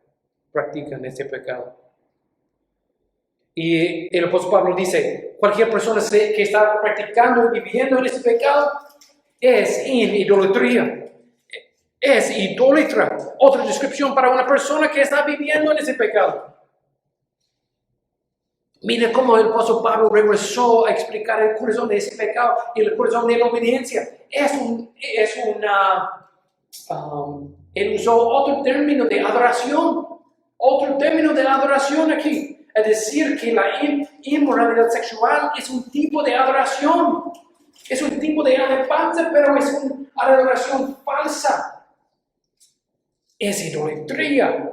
Y el apóstol Pablo dice, cualquier persona que está practicando y viviendo en este pecado es en idolatría. Es idólatra. Otra descripción para una persona que está viviendo en ese pecado. Mire cómo el apóstol Pablo regresó a explicar el corazón de ese pecado y el corazón de la obediencia. Él usó otro término de adoración. Otro término de adoración aquí. Es decir, que la inmoralidad sexual es un tipo de adoración. Es un tipo de alabanza, pero es una adoración falsa. Es idolatría.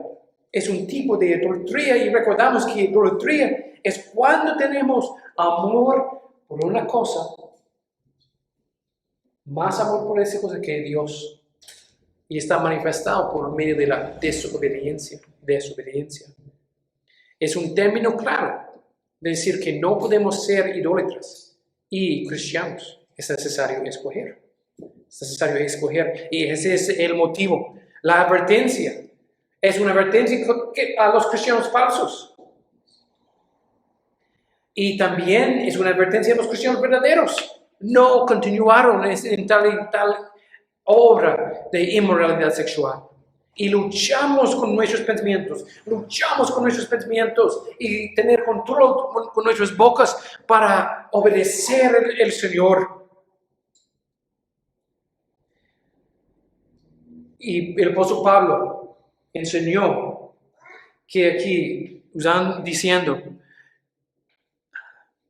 Es un tipo de idolatría y recordamos que idolatría es cuando tenemos amor por una cosa, más amor por esa cosa que Dios. Y está manifestado por medio de la desobediencia. Es un término claro de decir que no podemos ser idólatras y cristianos. Es necesario escoger. Y ese es el motivo. La advertencia es una advertencia a los cristianos falsos. Y también es una advertencia a los cristianos verdaderos. No continuaron en tal obra de inmoralidad sexual. Y luchamos con nuestros pensamientos y tener control con nuestras bocas para obedecer al Señor. Y el apóstol Pablo enseñó que aquí, diciendo,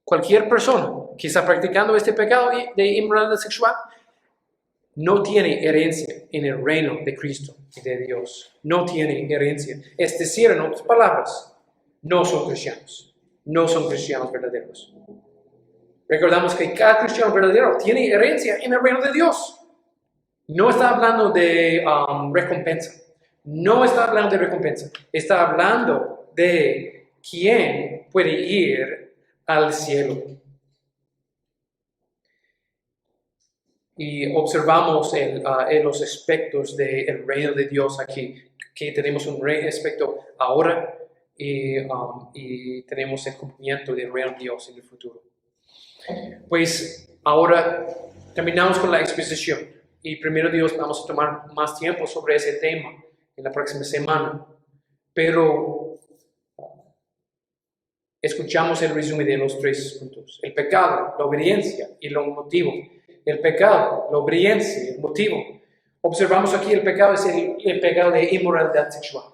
cualquier persona que está practicando este pecado de inmoralidad sexual no tiene herencia en el reino de Cristo y de Dios. No tiene herencia. Es decir, en otras palabras, no son cristianos. No son cristianos verdaderos. Recordamos que cada cristiano verdadero tiene herencia en el reino de Dios. No está hablando de recompensa. Está hablando de quién puede ir al cielo. Y observamos en los aspectos del reino de Dios aquí, que tenemos un aspecto ahora y tenemos el cumplimiento del reino de Dios en el futuro. Pues ahora terminamos con la exposición y primero Dios vamos a tomar más tiempo sobre ese tema en la próxima semana. Pero escuchamos el resumen de los 3 puntos: el pecado, la obediencia y el motivo. El pecado, la obediencia y el motivo. Observamos aquí el pecado es el pecado de inmoralidad sexual.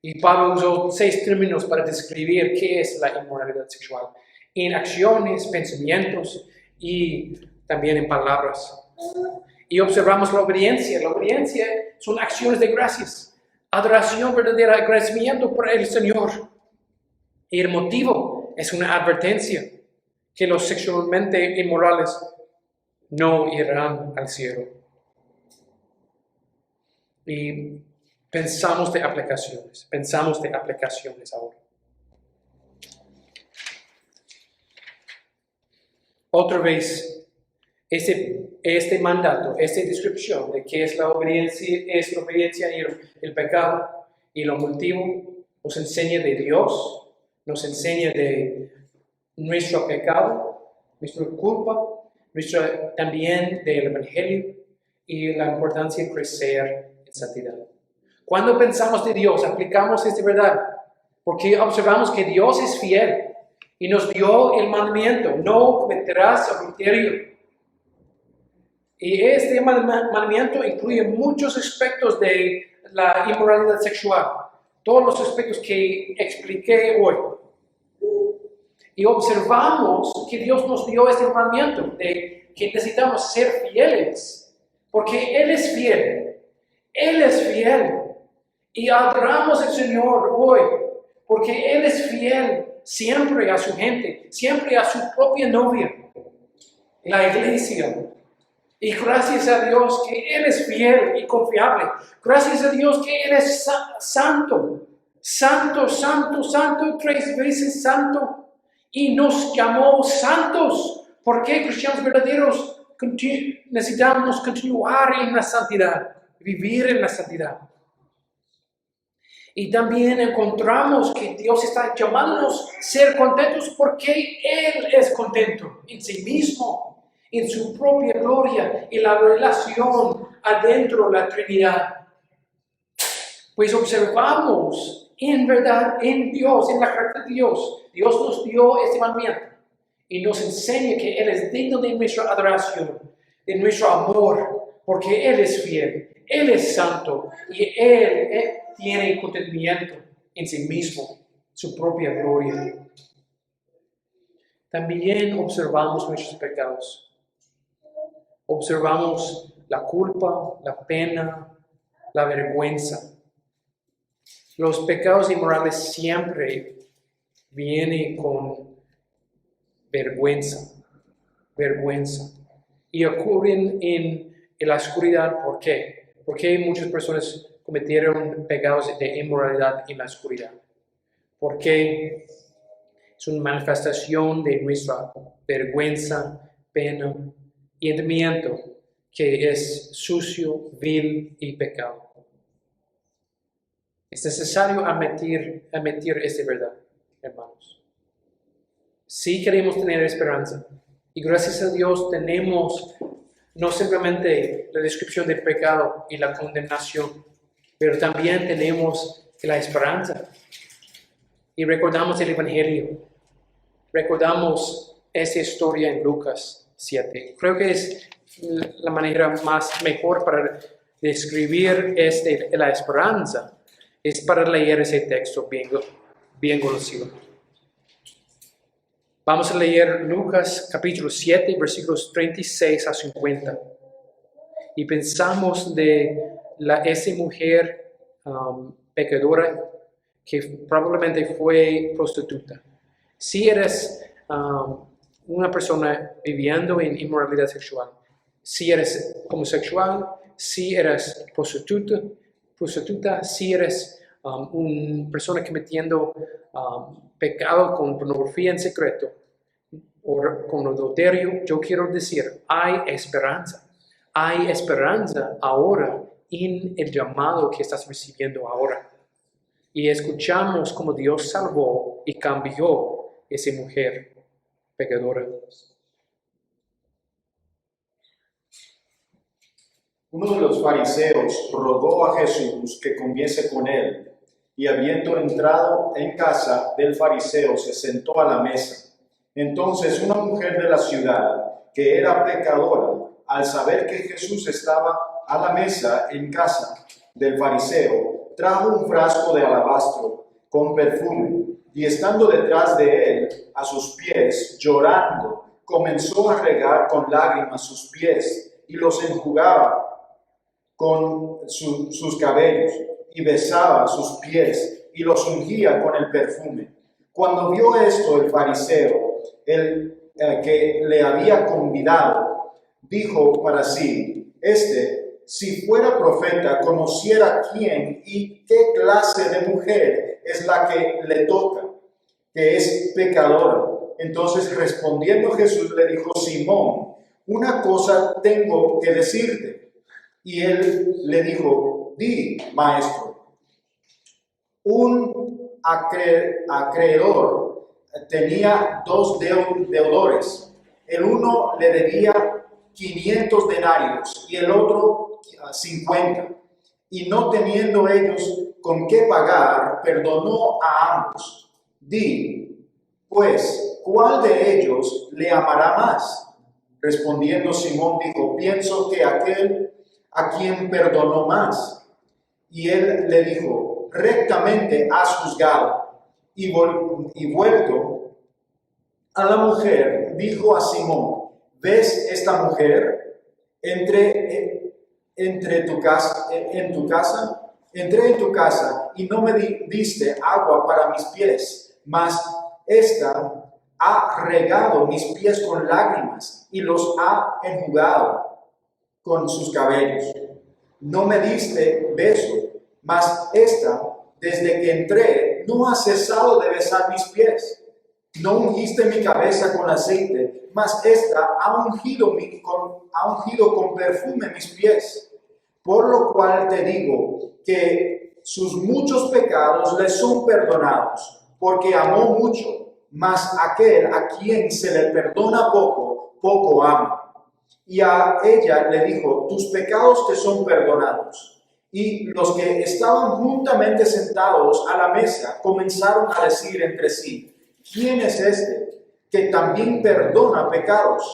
Y Pablo usó 6 términos para describir qué es la inmoralidad sexual: en acciones, pensamientos y también en palabras. Y observamos la obediencia. La obediencia son acciones de gracias, adoración verdadera, agradecimiento por el Señor. Y el motivo es una advertencia que los sexualmente inmorales no irán al cielo. Y pensamos de aplicaciones ahora. Otra vez, este mandato, esta descripción de qué es la obediencia y el pecado y lo motivo, nos enseña de Dios, nos enseña de nuestro pecado, nuestra culpa, también del Evangelio y la importancia de crecer en santidad. Cuando pensamos de Dios, aplicamos esta verdad, porque observamos que Dios es fiel y nos dio el mandamiento: no cometerás adulterio. Y este mandamiento incluye muchos aspectos de la inmoralidad sexual, todos los aspectos que expliqué hoy. Y observamos que Dios nos dio este mandamiento de que necesitamos ser fieles, porque Él es fiel. Él es fiel. Y adoramos al Señor hoy, porque Él es fiel siempre a su gente, siempre a su propia novia, la iglesia. Y gracias a Dios que Él es fiel y confiable. Gracias a Dios que Él es santo. Santo, santo, santo, 3 veces santo. Y nos llamó santos. ¿Por qué cristianos verdaderos necesitamos continuar en la santidad? Vivir en la santidad. Y también encontramos que Dios está llamándonos a ser contentos porque Él es contento en sí mismo, en su propia gloria, en la relación adentro de la Trinidad. Pues observamos en verdad en Dios, en la carácter de Dios. Dios nos dio este mandamiento y nos enseña que Él es digno de nuestra adoración, de nuestro amor, porque Él es fiel, Él es santo y Él tiene contentamiento en sí mismo, su propia gloria. También observamos nuestros pecados. Observamos la culpa, la pena, la vergüenza. Los pecados inmorales siempre vienen con vergüenza. Y ocurren en la oscuridad. ¿Por qué? Porque muchas personas cometieron pecados de inmoralidad en la oscuridad. Porque es una manifestación de nuestra vergüenza, pena y entendimiento que es sucio, vil y pecado. Es necesario admitir esta verdad, hermanos. Si queremos tener esperanza, y gracias a Dios tenemos no simplemente la descripción del pecado y la condenación, pero también tenemos la esperanza. Y recordamos el Evangelio. Recordamos esa historia en Lucas 7. Creo que es la manera mejor para describir la esperanza. Es para leer ese texto bien conocido. Vamos a leer Lucas capítulo 7, versículos 36 a 50. Y pensamos de esa mujer pecadora que probablemente fue prostituta. Si eres una persona viviendo en inmoralidad sexual, si eres homosexual, si eres prostituta, si eres una persona cometiendo pecado con pornografía en secreto o con adulterio, yo quiero decir, hay esperanza. Hay esperanza ahora en el llamado que estás recibiendo ahora. Y escuchamos cómo Dios salvó y cambió esa mujer pecadora. Uno de los fariseos rogó a Jesús que comiese con él, y habiendo entrado en casa del fariseo, se sentó a la mesa. Entonces una mujer de la ciudad, que era pecadora, al saber que Jesús estaba a la mesa en casa del fariseo, trajo un frasco de alabastro con perfume, y estando detrás de él, a sus pies, llorando, comenzó a regar con lágrimas sus pies, y los enjugaba con sus cabellos, y besaba sus pies, y los ungía con el perfume. Cuando vio esto el fariseo, que le había convidado, dijo para sí, si fuera profeta, conociera quién y qué clase de mujer es la que le toca, que es pecadora. Entonces respondiendo Jesús le dijo, Simón, una cosa tengo que decirte. Y él le dijo, di, maestro. Un acreedor tenía dos deudores. El uno le debía 500 denarios y el otro 50. Y no teniendo ellos con qué pagar, perdonó a ambos. Di, pues, ¿cuál de ellos le amará más? Respondiendo Simón dijo, pienso que aquel a quien perdonó más. Y él le dijo, rectamente has juzgado. Y vuelto a la mujer, dijo a Simón, ¿ves esta mujer? Entré en tu casa, entré en tu casa y no me diste agua para mis pies, mas esta ha regado mis pies con lágrimas y los ha enjugado con sus cabellos. No me diste beso, mas esta, desde que entré, no ha cesado de besar mis pies. No ungiste mi cabeza con aceite, mas esta ha ungido con perfume mis pies. Por lo cual te digo que sus muchos pecados le son perdonados, porque amó mucho, mas aquel a quien se le perdona poco, poco ama. Y a ella le dijo, tus pecados te son perdonados. Y los que estaban juntamente sentados a la mesa comenzaron a decir entre sí, ¿quién es este que también perdona pecados?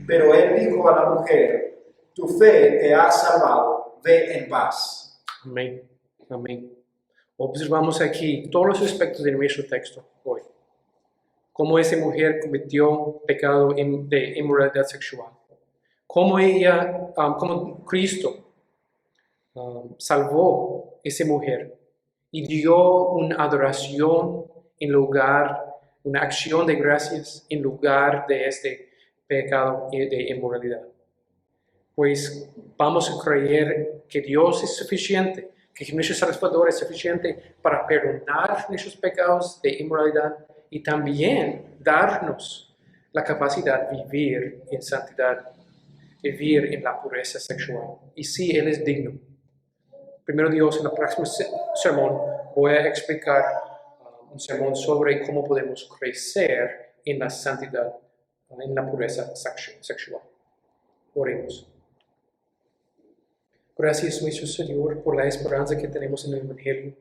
Pero él dijo a la mujer, tu fe te ha salvado, ve en paz. Amén. Amén. Observamos aquí todos los aspectos de nuestro texto hoy. Cómo esa mujer cometió pecado de inmoralidad sexual. Cómo como Cristo salvó a esa mujer y dio una adoración en lugar, una acción de gracias en lugar de este pecado de inmoralidad. Pues vamos a creer que Dios es suficiente, que nuestro Salvador es suficiente para perdonar nuestros pecados de inmoralidad y también darnos la capacidad de vivir en santidad, vivir en la pureza sexual. Y sí, Él es digno. Primero Dios, en el próximo sermón voy a explicar un sermón sobre cómo podemos crecer en la santidad, en la pureza sexual. Oremos. Gracias, nuestro Señor, por la esperanza que tenemos en el Evangelio,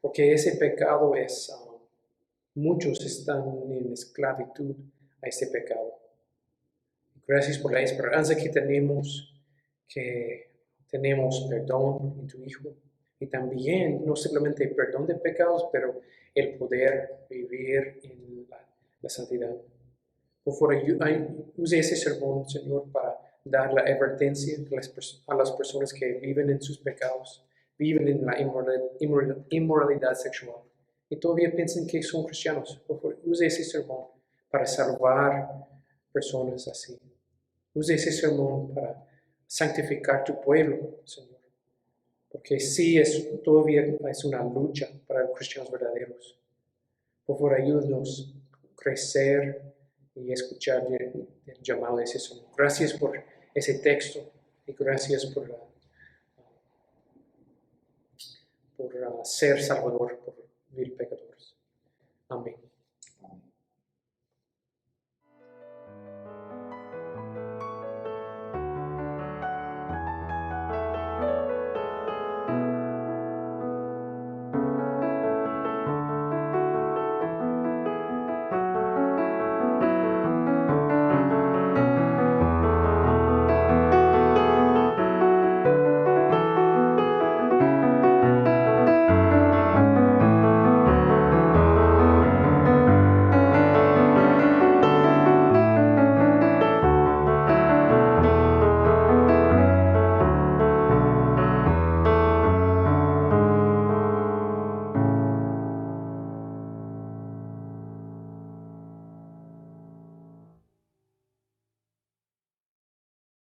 porque ese pecado muchos están en esclavitud a ese pecado. Gracias por la esperanza que tenemos perdón en tu Hijo, y también no simplemente perdón de pecados, pero el poder vivir en la santidad. Por favor, use ese sermón, Señor, para dar la advertencia a las personas que viven en sus pecados, viven en la inmoralidad sexual y todavía piensan que son cristianos. Por favor, use ese sermón para salvar personas así. Use ese sermón para santificar tu pueblo, Señor. Porque sí, todavía es una lucha para los cristianos verdaderos. Por favor, ayúdanos a crecer y escuchar el llamado de ese Señor. Gracias por ese texto Y gracias por ser Salvador por mil pecadores. Amén.